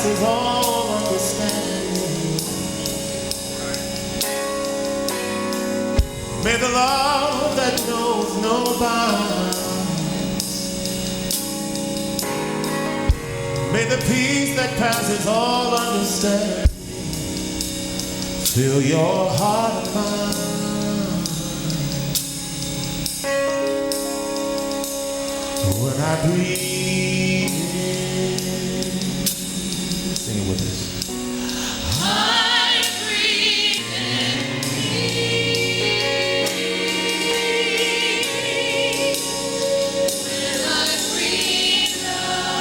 passes all understanding. May the love that knows no bounds, may the peace that passes all understanding fill your heart and mind. When I breathe in, sing it with us. I breathe in peace. When I breathe out,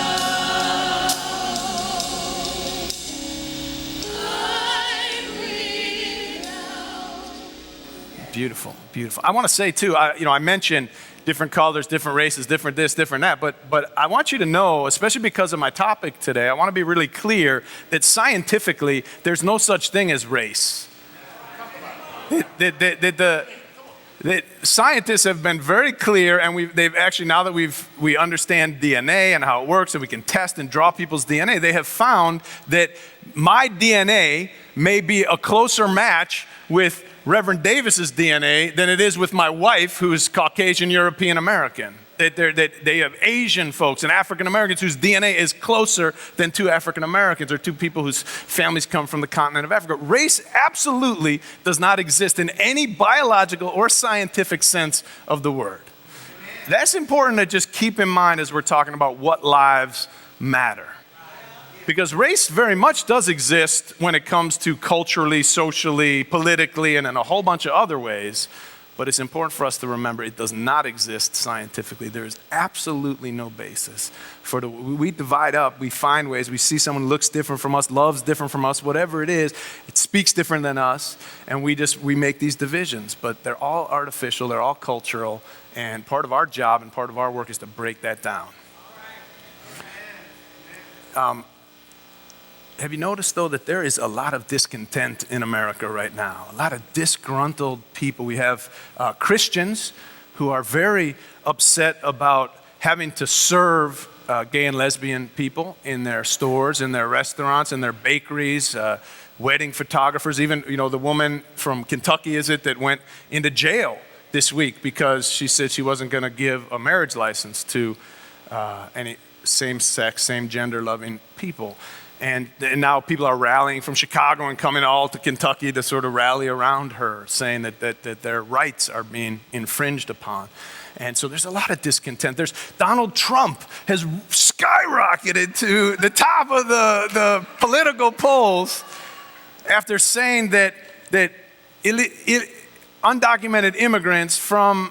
I breathe out. Beautiful, beautiful. I want to say too, I mentioned different colors, different races, different this, different that. But I want you to know, especially because of my topic today, I want to be really clear that scientifically, there's no such thing as race. The scientists have been very clear, and they've actually, now that we understand DNA and how it works, and we can test and draw people's DNA, they have found that my DNA may be a closer match with Reverend Davis's DNA than it is with my wife, who's Caucasian European American. They have Asian folks and African Americans whose DNA is closer than two African Americans or two people whose families come from the continent of Africa. Race absolutely does not exist in any biological or scientific sense of the word. That's important to just keep in mind as we're talking about what lives matter. Because race very much does exist when it comes to culturally, socially, politically, and in a whole bunch of other ways. But it's important for us to remember it does not exist scientifically. There is absolutely no basis for we divide up, we find ways, we see someone looks different from us, loves different from us, whatever it is, it speaks different than us, and we make these divisions. But they're all artificial, they're all cultural, and part of our job and part of our work is to break that down. Have you noticed, though, that there is a lot of discontent in America right now? A lot of disgruntled people. We have Christians who are very upset about having to serve gay and lesbian people in their stores, in their restaurants, in their bakeries, wedding photographers. Even, the woman from Kentucky, that went into jail this week because she said she wasn't going to give a marriage license to any same-sex, same-gender-loving people. And now people are rallying from Chicago and coming all to Kentucky to sort of rally around her, saying that their rights are being infringed upon. And so there's a lot of discontent. Donald Trump has skyrocketed to the top of the political polls after saying that undocumented immigrants from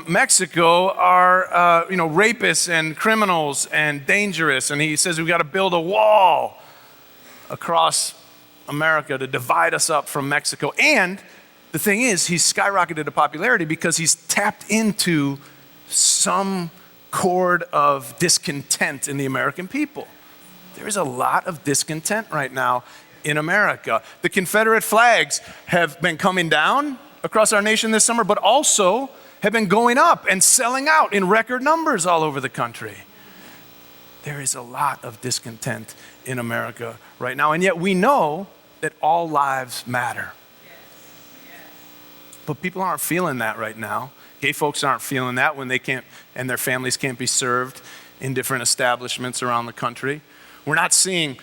Mexico are, rapists and criminals and dangerous. And he says we've got to build a wall across America to divide us up from Mexico. And the thing is, he's skyrocketed to popularity because he's tapped into some chord of discontent in the American people. There is a lot of discontent right now in America. The Confederate flags have been coming down across our nation this summer, but also have been going up and selling out in record numbers all over the country. There is a lot of discontent in America right now, and yet we know that all lives matter. But people aren't feeling that right now. Gay folks aren't feeling that when they can't, and their families can't be served in different establishments around the country. We're not seeing,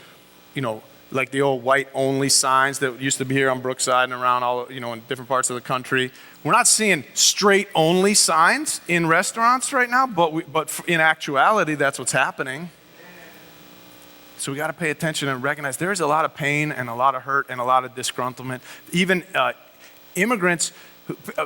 like the old white-only signs that used to be here on Brookside and around all, in different parts of the country. We're not seeing straight-only signs in restaurants right now, but in actuality, that's what's happening. So we got to pay attention and recognize there is a lot of pain and a lot of hurt and a lot of disgruntlement. Even immigrants,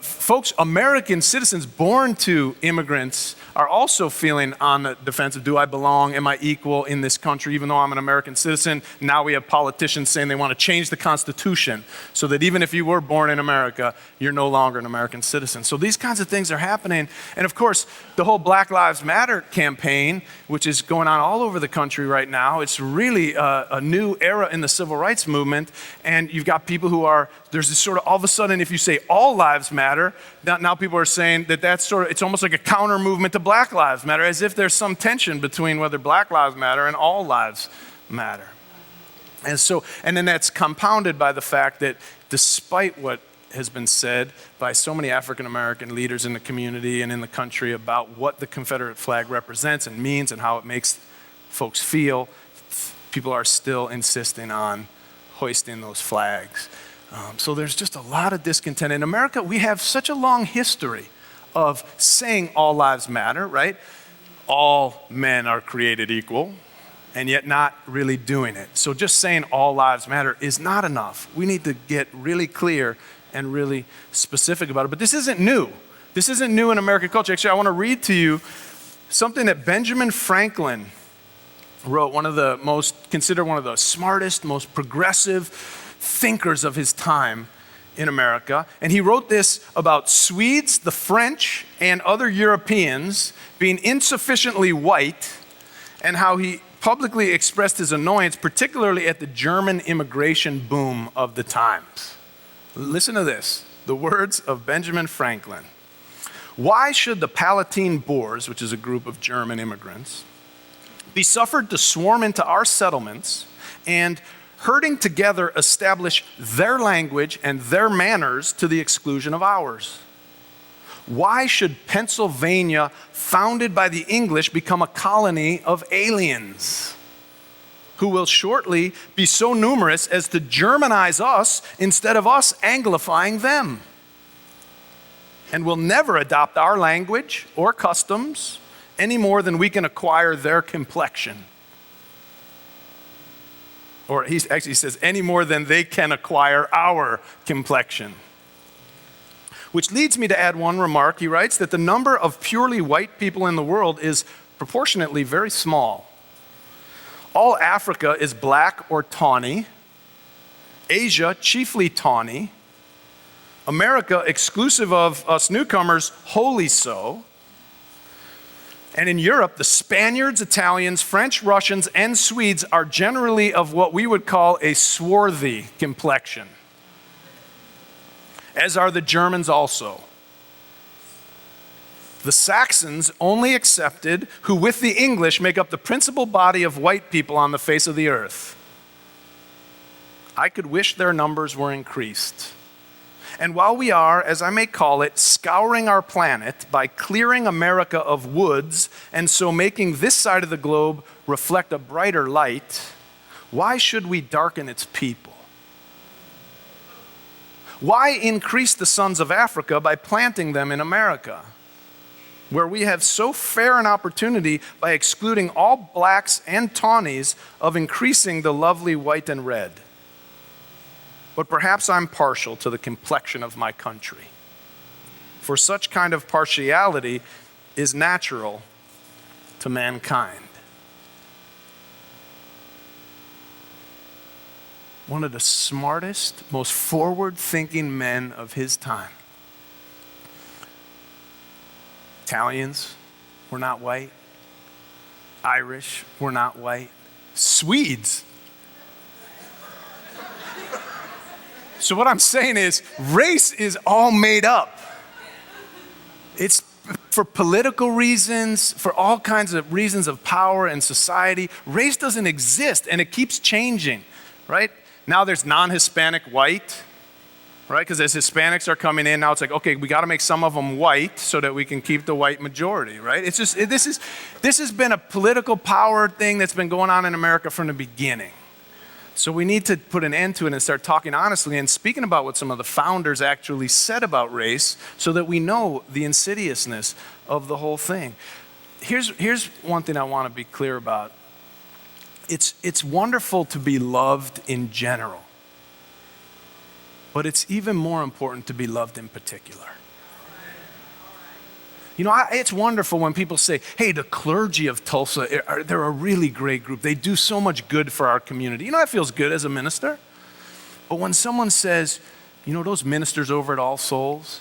folks, American citizens born to immigrants are also feeling on the defensive. Do I belong? Am I equal in this country? Even though I'm an American citizen, now we have politicians saying they want to change the Constitution so that even if you were born in America, you're no longer an American citizen. So these kinds of things are happening. And of course, the whole Black Lives Matter campaign, which is going on all over the country right now, it's really a new era in the civil rights movement. And you've got people who there's this sort of, all of a sudden, if you say all lives matter, now people are saying that's sort of, it's almost like a counter movement to Black Lives Matter, as if there's some tension between whether Black Lives Matter and all lives matter. And then that's compounded by the fact that despite what has been said by so many African American leaders in the community and in the country about what the Confederate flag represents and means and how it makes folks feel, people are still insisting on hoisting those flags. So there's just a lot of discontent. In America, we have such a long history of saying all lives matter, right? All men are created equal, and yet not really doing it. So just saying all lives matter is not enough. We need to get really clear and really specific about it. But this isn't new. This isn't new in American culture. Actually, I want to read to you something that Benjamin Franklin wrote, considered one of the smartest, most progressive thinkers of his time in America. And he wrote this about Swedes, the French, and other Europeans being insufficiently white, and how he publicly expressed his annoyance, particularly at the German immigration boom of the times. Listen to this, the words of Benjamin Franklin. Why should the Palatine Boers, which is a group of German immigrants, be suffered to swarm into our settlements and, herding together, establish their language and their manners to the exclusion of ours? Why should Pennsylvania, founded by the English, become a colony of aliens who will shortly be so numerous as to Germanize us instead of us Anglifying them, and will never adopt our language or customs any more than we can acquire their complexion? Or he actually says, any more than they can acquire our complexion. Which leads me to add one remark. He writes that the number of purely white people in the world is proportionately very small. All Africa is black or tawny. Asia, chiefly tawny. America, exclusive of us newcomers, wholly so. And in Europe, the Spaniards, Italians, French, Russians, and Swedes are generally of what we would call a swarthy complexion, as are the Germans also. The Saxons only excepted, who with the English make up the principal body of white people on the face of the earth. I could wish their numbers were increased. And while we are, as I may call it, scouring our planet by clearing America of woods and so making this side of the globe reflect a brighter light, why should we darken its people? Why increase the sons of Africa by planting them in America, where we have so fair an opportunity by excluding all blacks and tawnies of increasing the lovely white and red? But perhaps I'm partial to the complexion of my country, for such kind of partiality is natural to mankind. One of the smartest, most forward-thinking men of his time. Italians were not white. Irish were not white. Swedes. So what I'm saying is, race is all made up. It's for political reasons, for all kinds of reasons of power and society. Race doesn't exist, and it keeps changing, right? Now there's non-Hispanic white, right? Because as Hispanics are coming in, now it's like, okay, we got to make some of them white so that we can keep the white majority, right? It's just, this has been a political power thing that's been going on in America from the beginning. So we need to put an end to it and start talking honestly and speaking about what some of the founders actually said about race so that we know the insidiousness of the whole thing. Here's one thing I want to be clear about. It's wonderful to be loved in general, but it's even more important to be loved in particular. You know, it's wonderful when people say, hey, the clergy of Tulsa, they're a really great group. They do so much good for our community. You know, that feels good as a minister. But when someone says, you know, those ministers over at All Souls,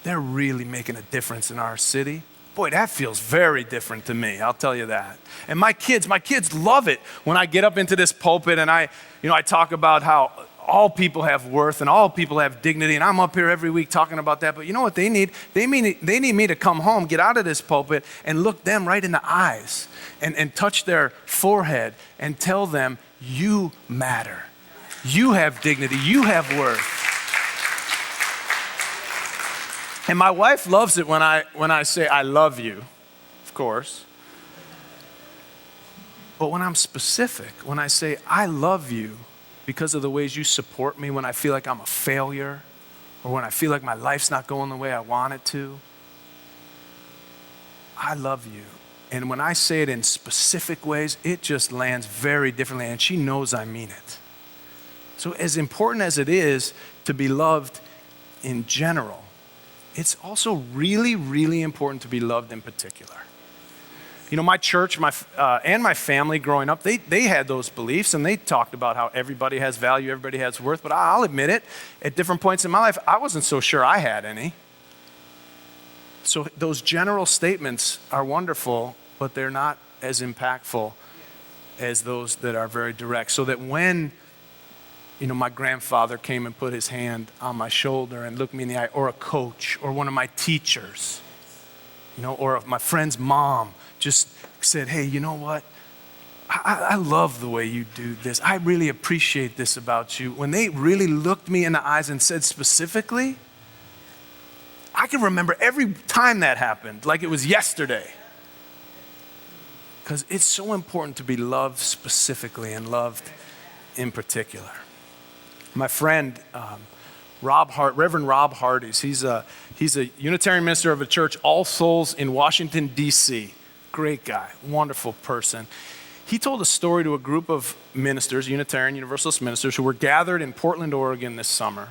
they're really making a difference in our city. Boy, that feels very different to me, I'll tell you that. And my kids love it when I get up into this pulpit and I talk about how all people have worth and all people have dignity, and I'm up here every week talking about that. But you know what they need? They need me to come home, get out of this pulpit, and look them right in the eyes and touch their forehead and tell them, you matter. You have dignity. You have worth. And my wife loves it when I say, I love you, of course. But when I'm specific, when I say, I love you because of the ways you support me when I feel like I'm a failure, or when I feel like my life's not going the way I want it to, I love you. And when I say it in specific ways, it just lands very differently, and she knows I mean it. So as important as it is to be loved in general, it's also really, really important to be loved in particular. You know, my church and my family growing up, they had those beliefs, and they talked about how everybody has value, everybody has worth. But I'll admit it, at different points in my life, I wasn't so sure I had any. So those general statements are wonderful, but they're not as impactful as those that are very direct. So that when, you know, my grandfather came and put his hand on my shoulder and looked me in the eye, or a coach, or one of my teachers, you know, or my friend's mom just said, hey, you know what? I love the way you do this. I really appreciate this about you. When they really looked me in the eyes and said specifically, I can remember every time that happened like it was yesterday. Because it's so important to be loved specifically and loved in particular. My friend, Reverend Rob Hardy's, he's a Unitarian minister of a church, All Souls in Washington, D.C. Great guy, wonderful person. He told a story to a group of ministers, Unitarian Universalist ministers, who were gathered in Portland, Oregon this summer.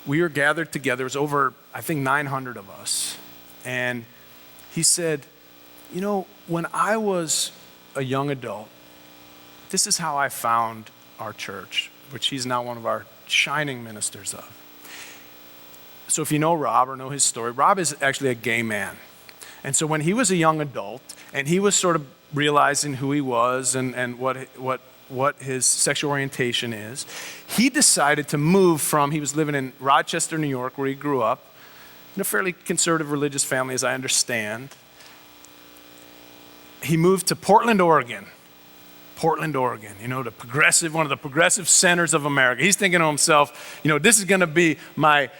We were gathered together. It was over, I think, 900 of us. And he said, you know, when I was a young adult, this is how I found our church, which he's now one of our shining ministers of. So if you know Rob or know his story, Rob is actually a gay man. And so when he was a young adult and he was sort of realizing who he was and what his sexual orientation is, he decided to move from, he was living in Rochester, New York, where he grew up, in a fairly conservative religious family, as I understand. He moved to Portland, Oregon, you know, one of the progressive centers of America. He's thinking to himself, you know, this is going to be my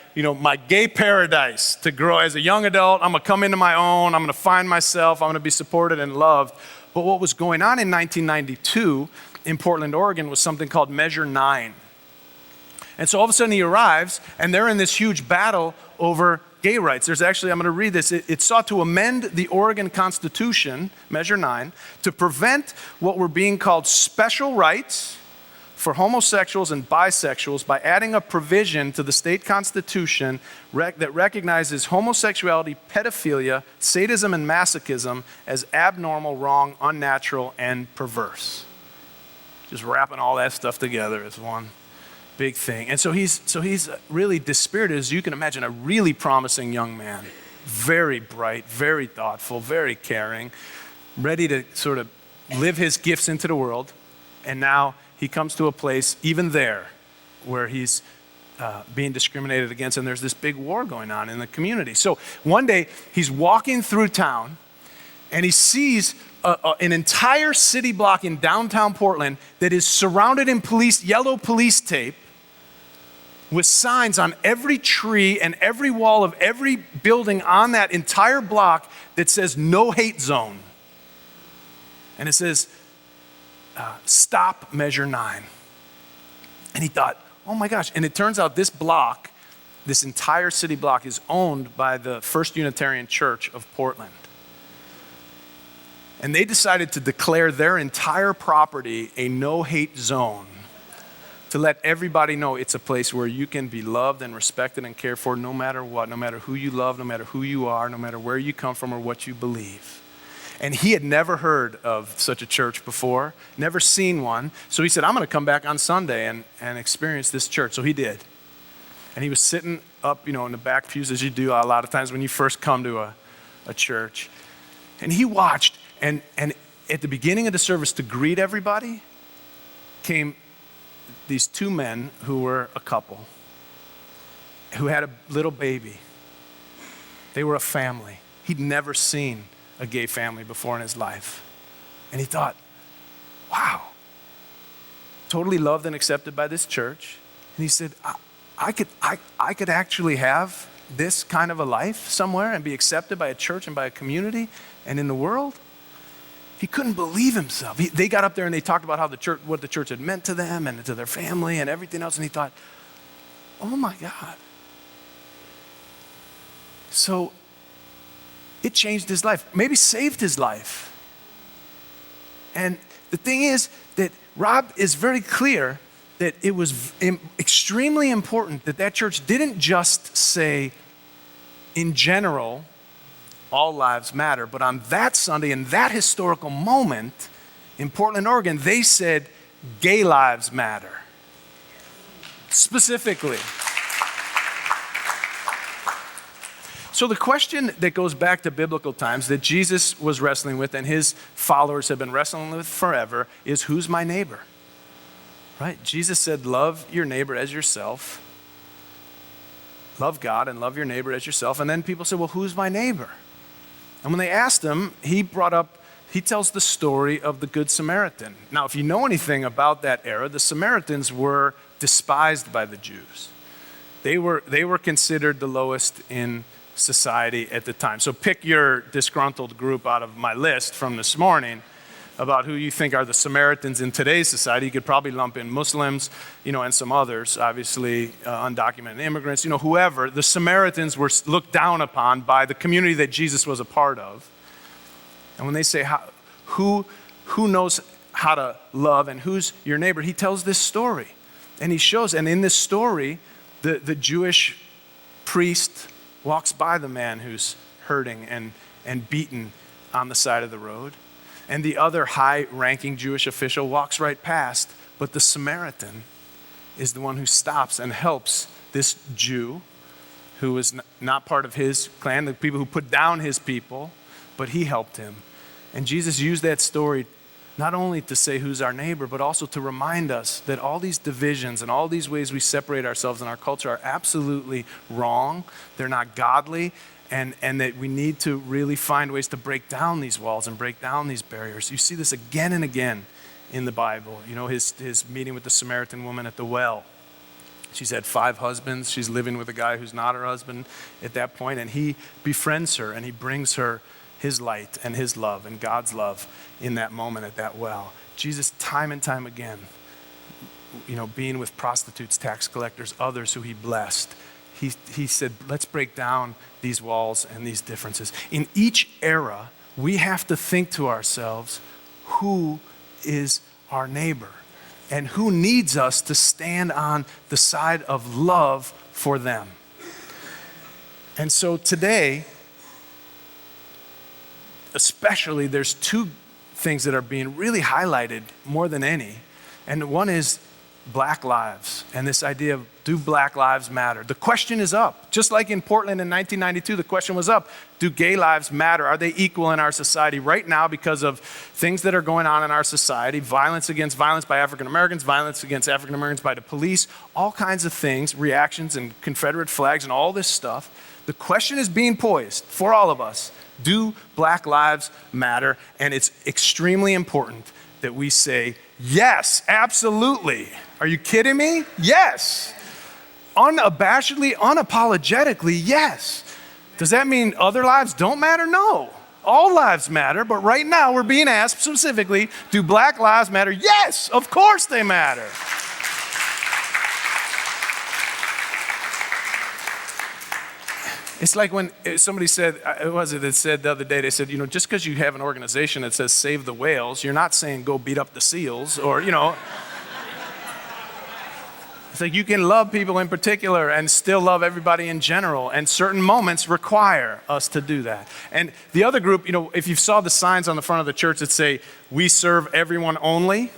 gay paradise to grow as a young adult. I'm going to come into my own. I'm going to find myself. I'm going to be supported and loved. But what was going on in 1992 in Portland, Oregon was something called Measure 9. And so all of a sudden he arrives, and they're in this huge battle over gay rights. There's actually, I'm going to read this. It sought to amend the Oregon Constitution, Measure 9, to prevent what were being called special rights for homosexuals and bisexuals by adding a provision to the state constitution that recognizes homosexuality, pedophilia, sadism, and masochism as abnormal, wrong, unnatural, and perverse. Just wrapping all that stuff together as one big thing. And so he's really dispirited, as you can imagine, a really promising young man, very bright, very thoughtful, very caring, ready to sort of live his gifts into the world. And now he comes to a place, even there, where he's being discriminated against, and there's this big war going on in the community. So one day he's walking through town, and he sees an entire city block in downtown Portland that is surrounded in yellow police tape, with signs on every tree and every wall of every building on that entire block that says no hate zone. And it says, stop Measure 9. And he thought, oh my gosh. And it turns out this block, this entire city block, is owned by the First Unitarian Church of Portland. And they decided to declare their entire property a no hate zone, to let everybody know it's a place where you can be loved and respected and cared for no matter what, no matter who you love, no matter who you are, no matter where you come from or what you believe. And he had never heard of such a church before, never seen one. So he said, I'm going to come back on Sunday and experience this church. So he did. And he was sitting up, in the back pews, as you do a lot of times when you first come to a church. And he watched, and at the beginning of the service, to greet everybody, came these two men who were a couple, who had a little baby. They were a family. He'd never seen a gay family before in his life. And he thought, wow, totally loved and accepted by this church. And he said, I could actually have this kind of a life somewhere and be accepted by a church and by a community and in the world. He couldn't believe himself. They got up there and they talked about how what the church had meant to them and to their family and everything else. And he thought, oh my God. So it changed his life, maybe saved his life. And the thing is that Rob is very clear that it was extremely important that church didn't just say, in general, all lives matter, but on that Sunday, in that historical moment in Portland, Oregon, they said, gay lives matter. Specifically. So the question that goes back to biblical times that Jesus was wrestling with and his followers have been wrestling with forever is, who's my neighbor? Right? Jesus said, love your neighbor as yourself. Love God and love your neighbor as yourself. And then people said, well, who's my neighbor? And when they asked him, he tells the story of the Good Samaritan. Now, if you know anything about that era, the Samaritans were despised by the Jews. They were considered the lowest in society at the time. So pick your disgruntled group out of my list from this morning about who you think are the Samaritans in today's society. You could probably lump in Muslims, and some others, obviously undocumented immigrants, whoever. The Samaritans were looked down upon by the community that Jesus was a part of. And when they say, who knows how to love and who's your neighbor, he tells this story. And he shows, and in this story, the Jewish priest walks by the man who's hurting and beaten on the side of the road. And the other high-ranking Jewish official walks right past, but the Samaritan is the one who stops and helps this Jew who was not part of his clan, the people who put down his people, but he helped him. And Jesus used that story not only to say who's our neighbor, but also to remind us that all these divisions and all these ways we separate ourselves in our culture are absolutely wrong. They're not godly. And that we need to really find ways to break down these walls and break down these barriers. You see this again and again in the Bible. His meeting with the Samaritan woman at the well. She's had 5 husbands. She's living with a guy who's not her husband at that point. And he befriends her and he brings her his light and his love and God's love in that moment at that well. Jesus, time and time again, being with prostitutes, tax collectors, others who he blessed. He said, let's break down these walls and these differences. In each era, we have to think to ourselves, who is our neighbor? And who needs us to stand on the side of love for them? And so today, especially, there's 2 things that are being really highlighted more than any. And one is Black lives and this idea of, do Black lives matter? The question is up. Just like in Portland in 1992, the question was up. Do gay lives matter? Are they equal in our society right now because of things that are going on in our society? Violence by African Americans, violence against African Americans by the police, all kinds of things, reactions and Confederate flags and all this stuff. The question is being poised for all of us. Do Black lives matter? And it's extremely important that we say, yes, absolutely. Are you kidding me? Yes. Unabashedly, unapologetically, yes. Does that mean other lives don't matter? No. All lives matter, but right now we're being asked specifically, do Black lives matter? Yes, of course they matter. It's like when somebody said, that said the other day, they said, just because you have an organization that says save the whales, you're not saying go beat up the seals or, It's like you can love people in particular and still love everybody in general, and certain moments require us to do that. And the other group, if you saw the signs on the front of the church that say, we serve everyone only,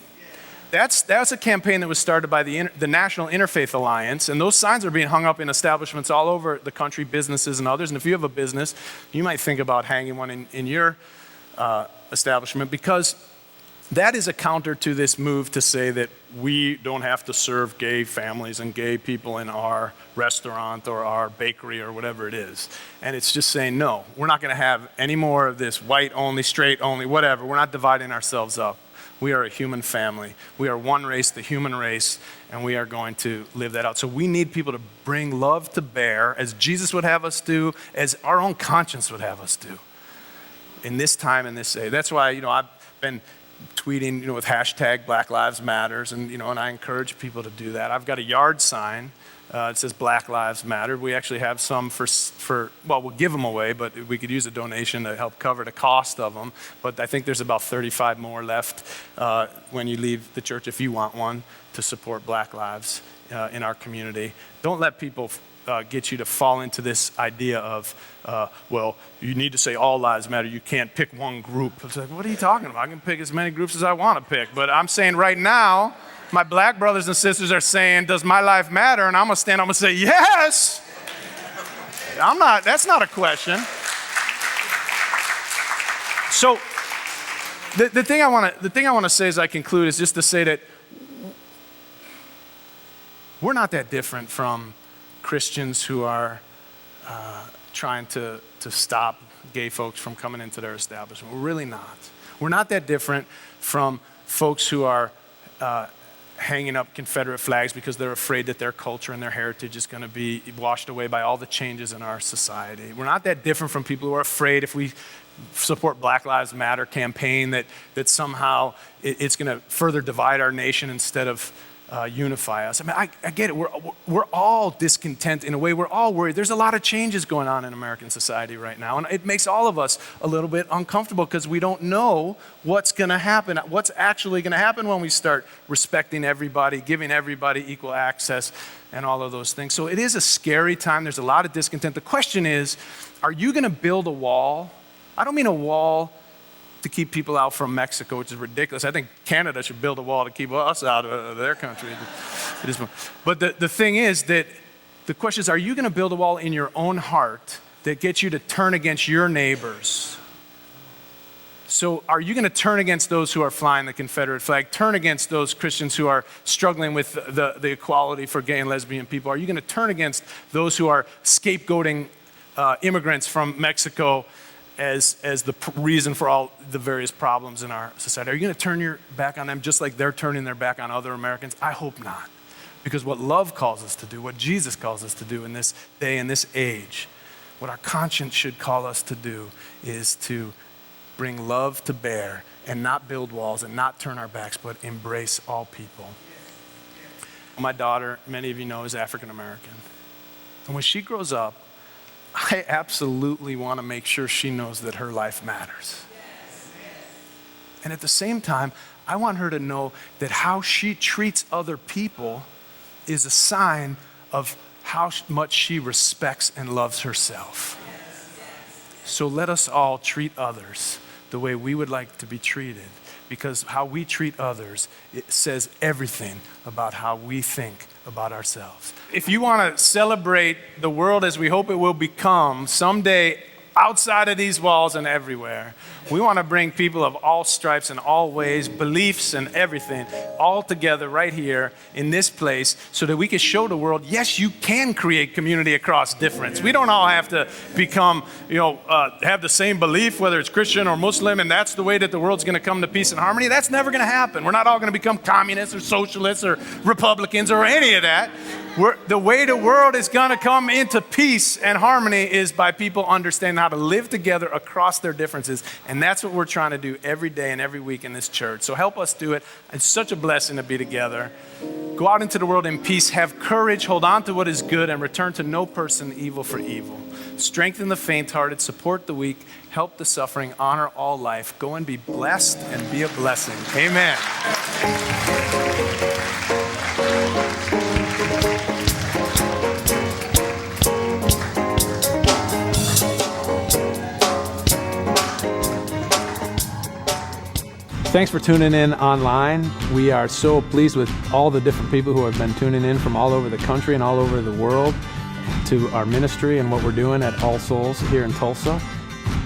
that's a campaign that was started by the National Interfaith Alliance, and those signs are being hung up in establishments all over the country, businesses and others. And if you have a business, you might think about hanging one in your establishment, because that is a counter to this move to say that we don't have to serve gay families and gay people in our restaurant or our bakery or whatever it is. And it's just saying, no, we're not going to have any more of this white only, straight only, whatever. We're not dividing ourselves up. We are a human family. We are one race, the human race, and we are going to live that out. So we need people to bring love to bear, as Jesus would have us do, as our own conscience would have us do in this time and this age. That's why, I've been tweeting, with hashtag Black Lives Matters, and, and I encourage people to do that. I've got a yard sign. It says Black Lives Matter. We actually have some well, we'll give them away, but we could use a donation to help cover the cost of them. But I think there's about 35 more left when you leave the church, if you want one, to support Black lives in our community. Don't let people get you to fall into this idea of, well, you need to say all lives matter. You can't pick one group. It's like, what are you talking about? I can pick as many groups as I want to pick. But I'm saying right now, my black brothers and sisters are saying, does my life matter? And I'm going to stand up and say, yes. That's not a question. So the thing I want to say as I conclude is just to say that we're not that different from Christians who are trying to stop gay folks from coming into their establishment. We're really not. We're not that different from folks who are hanging up Confederate flags because they're afraid that their culture and their heritage is going to be washed away by all the changes in our society. We're not that different from people who are afraid if we support Black Lives Matter campaign that somehow it's going to further divide our nation instead of unify us. I mean, I get it. We're all discontent in a way. We're all worried. There's a lot of changes going on in American society right now, and it makes all of us a little bit uncomfortable because we don't know what's going to happen, what's actually going to happen when we start respecting everybody, giving everybody equal access, and all of those things. So it is a scary time. There's a lot of discontent. The question is, are you going to build a wall? I don't mean a wall to keep people out from Mexico, which is ridiculous. I think Canada should build a wall to keep us out of their country. But the thing is that the question is, are you going to build a wall in your own heart that gets you to turn against your neighbors? So are you going to turn against those who are flying the Confederate flag, turn against those Christians who are struggling with the equality for gay and lesbian people? Are you going to turn against those who are scapegoating immigrants from Mexico as the reason for all the various problems in our society? Are you going to turn your back on them just like they're turning their back on other Americans? I hope not. Because what love calls us to do, what Jesus calls us to do in this day, in this age, what our conscience should call us to do is to bring love to bear and not build walls and not turn our backs, but embrace all people. My daughter, many of you know, is African American. And when she grows up, I absolutely want to make sure she knows that her life matters. And at the same time, I want her to know that how she treats other people is a sign of how much she respects and loves herself. So let us all treat others the way we would like to be treated, because how we treat others, it says everything about how we think about ourselves. If you want to celebrate the world as we hope it will become someday, outside of these walls and everywhere, we want to bring people of all stripes and all ways, beliefs and everything, all together right here in this place so that we can show the world, yes, you can create community across difference. We don't all have to become, have the same belief, whether it's Christian or Muslim, and that's the way that the world's going to come to peace and harmony. That's never going to happen. We're not all going to become communists or socialists or Republicans or any of that. The way the world is going to come into peace and harmony is by people understanding how to live together across their differences. And that's what we're trying to do every day and every week in this church. So help us do it. It's such a blessing to be together. Go out into the world in peace. Have courage. Hold on to what is good and return to no person evil for evil. Strengthen the faint-hearted. Support the weak. Help the suffering. Honor all life. Go and be blessed and be a blessing. Amen. Thanks for tuning in online. We are so pleased with all the different people who have been tuning in from all over the country and all over the world to our ministry and what we're doing at All Souls here in Tulsa.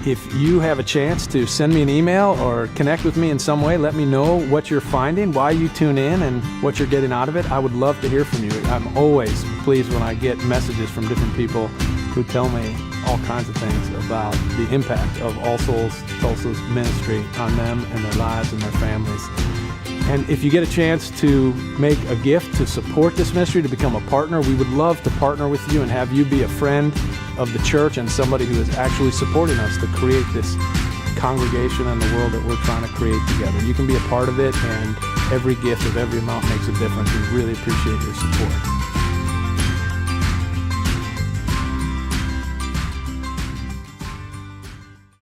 if you have a chance to send me an email or connect with me in some way, let me know what you're finding, why you tune in, and what you're getting out of it. I would love to hear from you. I'm always pleased when I get messages from different people who tell me all kinds of things about the impact of All Souls Tulsa's ministry on them and their lives and their families. And if you get a chance to make a gift to support this ministry, to become a partner, we would love to partner with you and have you be a friend of the church and somebody who is actually supporting us to create this congregation and the world that we're trying to create together. You can be a part of it, and every gift of every amount makes a difference. We really appreciate your support.